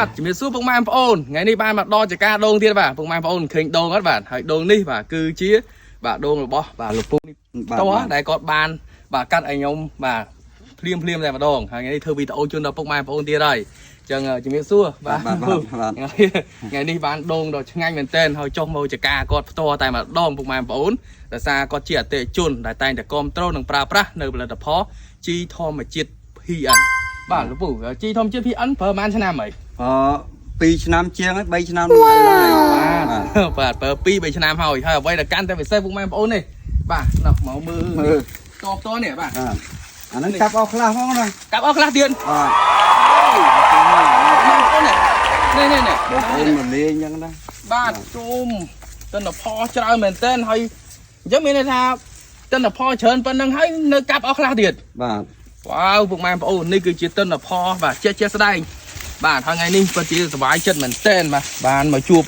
បាទជំរាបសួរពុកម៉ែបងប្អូនថ្ងៃនេះបានមកដល់ចការដងទៀតបាទពុកម៉ែបងប្អូនឃើញដងអត់បាទហើយដងនេះបាទគឺជាបាទដងរបស់បាទលោកពូនេះតោះដែលគាត់បានបាទកាត់ឲ្យខ្ញុំបាទភ្លាមតែម្ដងហើយថ្ងៃនេះធ្វើវីដេអូជូនដល់ពុកម៉ែបងប្អូនទៀតហើយអញ្ចឹងជំរាបសួរបាទថ្ងៃនេះបានដងដល់ឆ្ងាញ់មែនទែនហើយចុះមកចការគាត់ផ្ទាល់តែម្ដងពុកម៉ែបងប្អូនដោយសារគាត់ជាអតិថិជនដែលតែងតែគ្រប់ត្រូលនិងប្រើប្រាស់នៅផលិតផលជីធម្មជាតិ PN បាទលោកពូជីធម្មជាតិ PN ប្រើប្រហែលឆ្នាំហើយ2ឆ្នាំជាងហើយ3ឆ្នាំបាទប្រើ2-3ឆ្នាំហើយអ្វីដែលកាន់តែពិសេសពុកម៉ែបងប្អូននេះបាទមកមើលតនេះបាទអាហ្នឹងកាប់អស់ខ្លះផងណាកាប់អស់ខ្លះទៀតបាទនេះអូនមកលេងអញ្ចឹងណាបាទជុំទិន្នផលច្រើនមែនទែនហើយអញ្ចឹងមានន័យថាទិន្នផលច្រើនប៉ុណ្្នឹងហើយនៅកាប់អស់ខ្លះទៀតបាទវ៉ាវពុកម៉ែបងប្អូននេះគឺជាទិន្នផលបាទជាក់ស្ដែងបាទហើយថ្ងៃនេះពិតជាសប្បាយចិត្តមែនទែនបាទបានមកជួប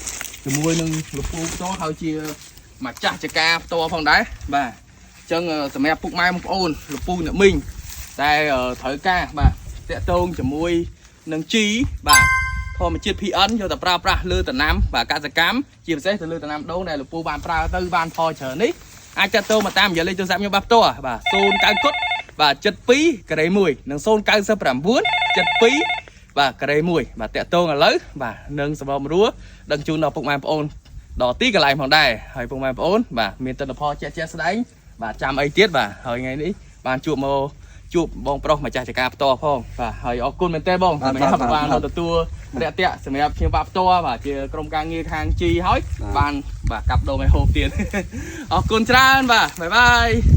ជាមួយនឹងលោកពូផ្ទាល់ហើយជាម្ចាស់ចការផ្ទាល់ផងដែរបាទអញ្ចឹងសម្រាប់ពុកម៉ែបងប្អូនលោកពូអ្នកមីងតែត្រូវការបាទតាក់ទងជាមួយនឹងជីបាទធម្មជាតិ PN យកទៅប្រើប្រាស់លើដំណាំបាទកសិកម្មជាពិសេសទៅលើដំណាំដូងដែលលោកពូបានប្រើទៅបានផលច្រើននេះអាចតាក់ទងមកតាមរយៈលេខទូរស័ព្ទខ្ញុំបាទផ្ទាល់បាទ09គុតបាទ72ការ៉េ1និង099 72បាទការ៉េ1បាទតាក់ទងឥឡូវបាទនឹងសម្របរួលដឹងជូនដល់ពុកម៉ែបងប្អូនដល់ទីកន្លែងផងដែរហើយពុកម៉ែបងប្អូនបាទមានទិន្នផលជាក់ស្ដែងបាទចាំអីទៀតបាទហើយថ្ងៃនេះបានជួបបងប្រុសម្ចាស់ចការផ្ទាល់ផងបាទហើយអរគុណមែនតើបងសម្រាប់បានទទួលរាក់ទាក់សម្រាប់ខ្ញុំបាទផ្ទាល់បាទជាក្រុមការងារខាងជីហើយបានបាទកាប់ដូងឲ្យហូបទៀតអរគុណច្រើនបាទបាយបាយ